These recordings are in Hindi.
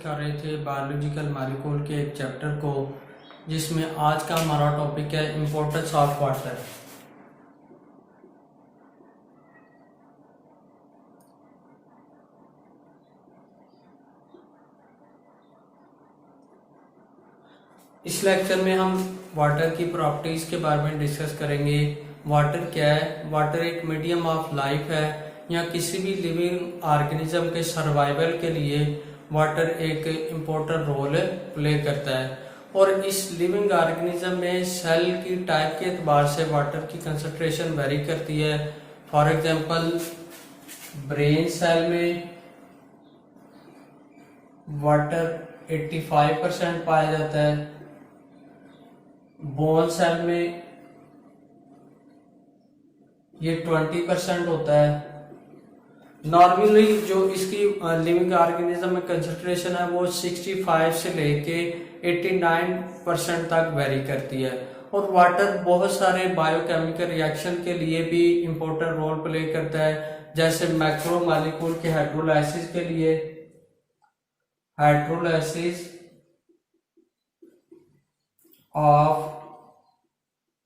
कर रहे थे बायोलॉजिकल मॉलिक्यूल के एक चैप्टर को, जिसमें आज का हमारा टॉपिक है इम्पोर्टेंस ऑफ वाटर। इस लेक्चर में हम वाटर की प्रॉपर्टीज के बारे में डिस्कस करेंगे। वाटर क्या है? वाटर एक मीडियम ऑफ लाइफ है, या किसी भी लिविंग ऑर्गेनिज्म के सर्वाइवल के लिए वाटर एक इम्पोर्टेंट रोल प्ले करता है। और इस लिविंग ऑर्गेनिज्म में सेल की टाइप के एतबार से वाटर की कंसंट्रेशन वेरी करती है। फॉर एग्जांपल, ब्रेन सेल में वाटर 85% पाया जाता है, बोन सेल में ये 20% होता है। नॉर्मली जो इसकी लिविंग ऑर्गेनिज्म में कंसंट्रेशन है वो 65 से लेके 89% तक वेरी करती है। और वाटर बहुत सारे बायोकेमिकल रिएक्शन के लिए भी इम्पोर्टेंट रोल प्ले करता है, जैसे मैक्रोमॉलिक्यूल के हाइड्रोलाइसिस के लिए, हाइड्रोलाइसिस ऑफ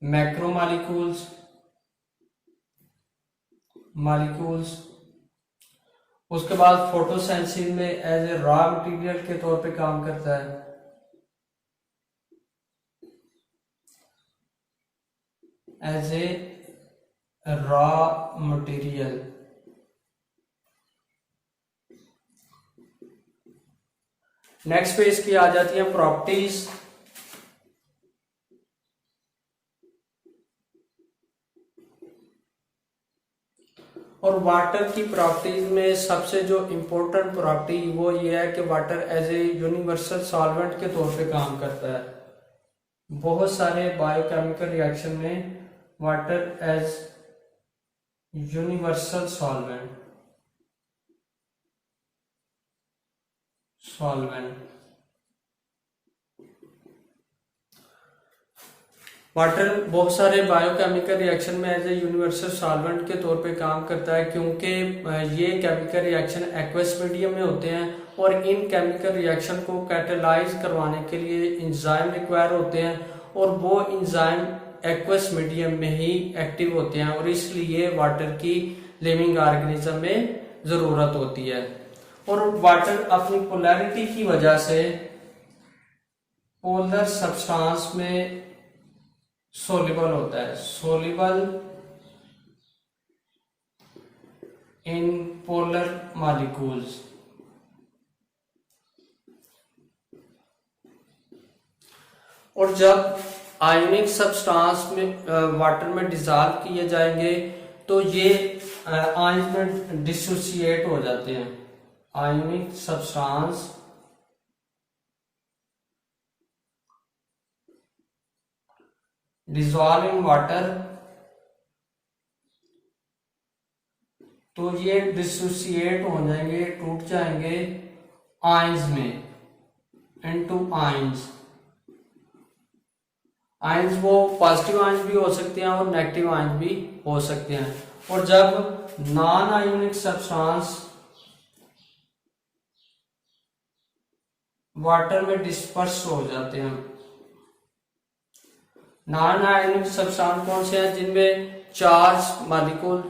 मैक्रोमॉलिक्यूल्स मॉलिक्यूल्स। उसके बाद फोटोसिंथेसिस में एज ए रॉ मटेरियल के तौर पे काम करता है। As a raw material. Next पे इसकी आ जाती है प्रॉपर्टीज। और वाटर की प्रॉपर्टीज में सबसे जो इम्पोर्टेंट प्रॉपर्टी वो ये है कि water as a universal solvent के तौर पे काम करता है। बहुत सारे बायोकेमिकल रिएक्शन में water as universal solvent water बहुत सारे बायोकेमिकल रिएक्शन में एज ए यूनिवर्सल सॉल्वेंट के तौर पे काम करता है, क्योंकि ये केमिकल रिएक्शन एक्वस मीडियम में होते हैं और इन केमिकल रिएक्शन को कैटेलाइज करवाने के लिए एंजाइम रिक्वायर होते हैं, और वो एंजाइम एक्वस मीडियम में ही एक्टिव होते हैं, और इसलिए वाटर की लिविंग ऑर्गेनिज्म में जरूरत होती है। और वाटर अपनी पोलैरिटी की वजह से पोलर सब्सटेंस में सोल्यूबल होता है, सोल्यूबल इन पोलर मॉलिक्यूल्स। और जब आयनिक सब्सटेंस में वाटर में डिसॉल्व किए जाएंगे तो ये आयंस में डिसोसिएट हो जाते हैं। आयनिक सब्सटेंस डिसॉल्व इन वाटर, तो ये डिसोसिएट हो जाएंगे, टूट जाएंगे आयंस में, इनटू आयंस। आयंस वो पॉजिटिव आयंस भी हो सकते हैं और नेगेटिव आयंस भी हो सकते हैं। और जब नॉन आयोनिक सब्सटेंस वाटर में डिस्पर्स हो जाते हैं। नॉन आयोनिक सब्सटेंस कौन से हैं? जिनमें चार्ज मॉलिक्यूल,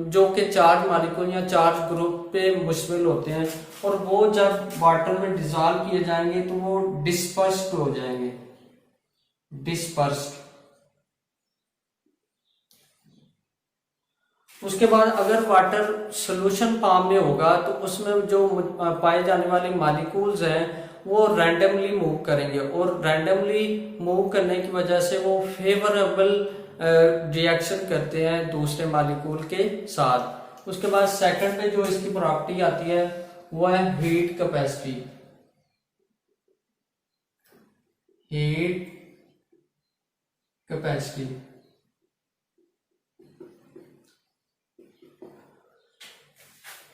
जो कि चार्ज मॉलिक्यूल या चार्ज ग्रुप पे मुश्तमिल होते हैं, और वो जब वाटर में डिसॉल्व किए जाएंगे तो वो डिस्पर्स्ड हो जाएंगे, डिस्पर्स्ड। उसके बाद अगर वाटर सोल्यूशन फॉर्म में होगा तो उसमें जो पाए जाने वाले मॉलिक्यूल्स हैं वो रैंडमली मूव करेंगे, और रैंडमली मूव करने की वजह से वो फेवरेबल रिएक्शन करते हैं दूसरे मॉलिक्यूल के साथ। उसके बाद सेकंड पे जो इसकी प्रॉपर्टी आती है वो है heat capacity. Heat capacity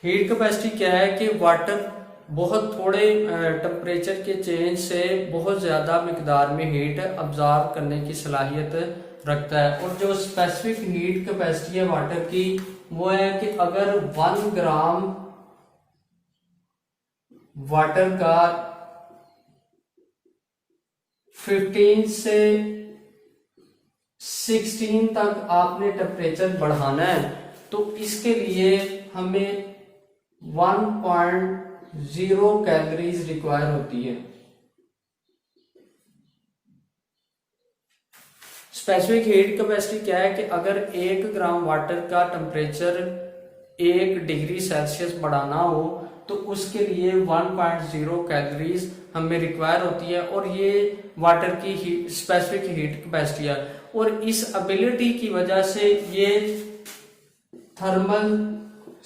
heat capacity क्या है कि वाटर बहुत थोड़े टेम्परेचर के चेंज से बहुत ज्यादा मिकदार में हीट अब्जॉर्ब करने की सलाहियत रखता है। और जो स्पेसिफिक हीट कैपेसिटी है वाटर की वो है कि अगर 1 ग्राम वाटर का 15 से 16 तक आपने टेम्परेचर बढ़ाना है, तो इसके लिए हमें 1.0 कैलोरीज रिक्वायर होती है। स्पेसिफिक हीट कैपेसिटी क्या है कि अगर 1 ग्राम वाटर का टेम्परेचर 1 डिग्री सेल्सियस बढ़ाना हो तो उसके लिए 1.0 कैलोरीज हमें रिक्वायर होती है, और ये वाटर की स्पेसिफिक हीट कैपेसिटी है। और इस एबिलिटी की वजह से ये थर्मल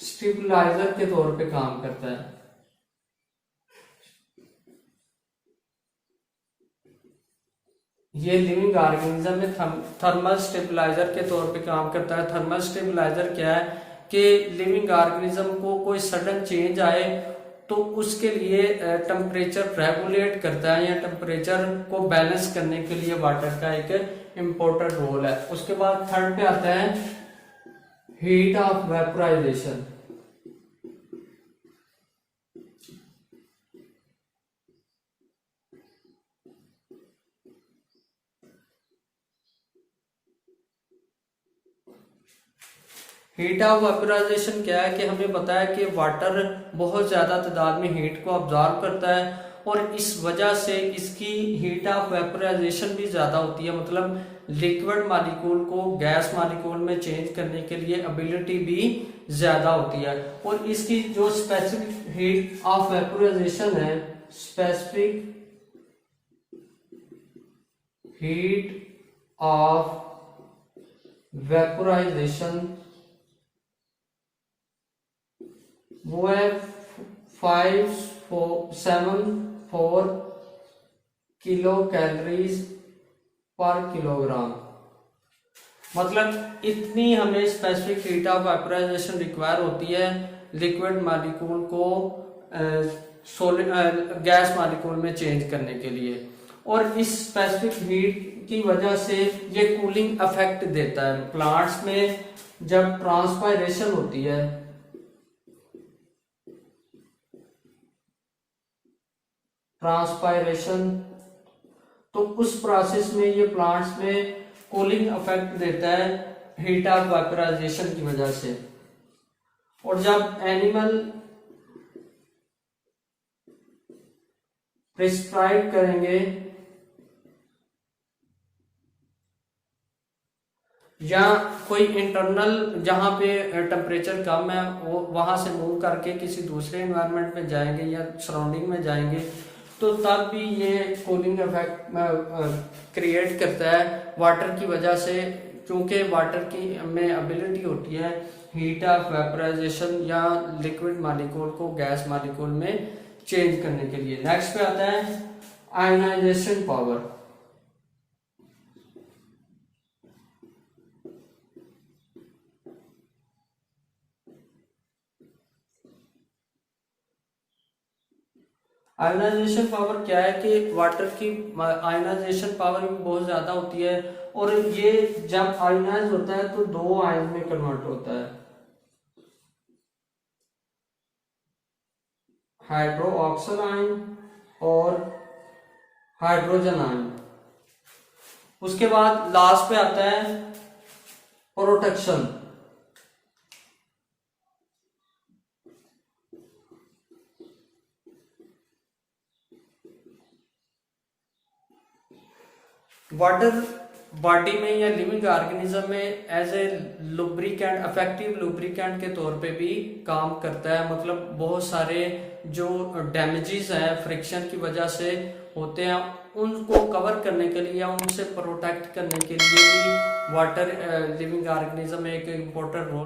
स्टेबलाइजर के तौर पे काम करता है। ये लिविंग ऑर्गेनिज्म में थर्मल स्टेबलाइजर के तौर पे काम करता है। थर्मल स्टेबलाइजर क्या है कि लिविंग ऑर्गेनिज्म को कोई सडन चेंज आए तो उसके लिए टेम्परेचर रेगुलेट करता है, या टेम्परेचर को बैलेंस करने के लिए वाटर का एक इम्पोर्टेंट रोल है। उसके बाद थर्ड पे आता है heat of vaporisation. Heat of vaporisation क्या है कि हमें पता है कि वाटर बहुत ज्यादा तादाद में हीट को ऑब्जॉर्व करता है, और इस वजह से इसकी हीट ऑफ वेपोराइजेशन भी ज्यादा होती है। मतलब लिक्विड मॉलिक्यूल को गैस मॉलिक्यूल में चेंज करने के लिए एबिलिटी भी ज्यादा होती है। और इसकी जो स्पेसिफिक हीट ऑफ वेपोराइजेशन है, स्पेसिफिक हीट ऑफ वेपोराइजेशन, वो है 574 किलो कैलोरीज पर किलोग्राम। मतलब इतनी हमें specific heat of vaporisation require होती है लिक्विड मॉलिक्यूल को गैस मॉलिक्यूल में चेंज करने के लिए। और इस स्पेसिफिक हीट की वजह से ये कूलिंग इफेक्ट देता है। प्लांट्स में जब ट्रांसपायरेशन होती है, तो उस प्रोसेस में ये प्लांट्स में कूलिंग इफेक्ट देता है हीट ऑफ वेपोराइजेशन की वजह से। और जब एनिमल प्रिस्क्राइब करेंगे या कोई इंटरनल जहां पे टेम्परेचर कम है वो वहां से मूव करके किसी दूसरे एनवायरनमेंट में जाएंगे या सराउंडिंग में जाएंगे, तो तब भी ये कूलिंग इफेक्ट क्रिएट करता है वाटर की वजह से, क्योंकि वाटर की में एबिलिटी होती है हीट ऑफ वेपोराइजेशन या लिक्विड मॉलिक्यूल को गैस मॉलिक्यूल में चेंज करने के लिए। नेक्स्ट पे आता है आयनाइजेशन पावर। आयनाइजेशन पावर क्या है कि वाटर की आयनाइजेशन पावर भी बहुत ज्यादा होती है, और ये जब आयनाइज होता है तो 2 आयन में कन्वर्ट होता है, हाइड्रोक्सिल आयन और हाइड्रोजन आयन। उसके बाद लास्ट पे आता है प्रोटेक्शन। वाटर बॉडी में या लिविंग ऑर्गेनिज्म में as a lubricant, effective lubricant के तौर पे भी काम करता है। मतलब बहुत सारे जो डैमेजेस हैं फ्रिक्शन की वजह से होते हैं, उनको कवर करने के लिए या उनसे प्रोटेक्ट करने के लिए भी वाटर लिविंग ऑर्गेनिज्म में एक इम्पोर्टेंट रोल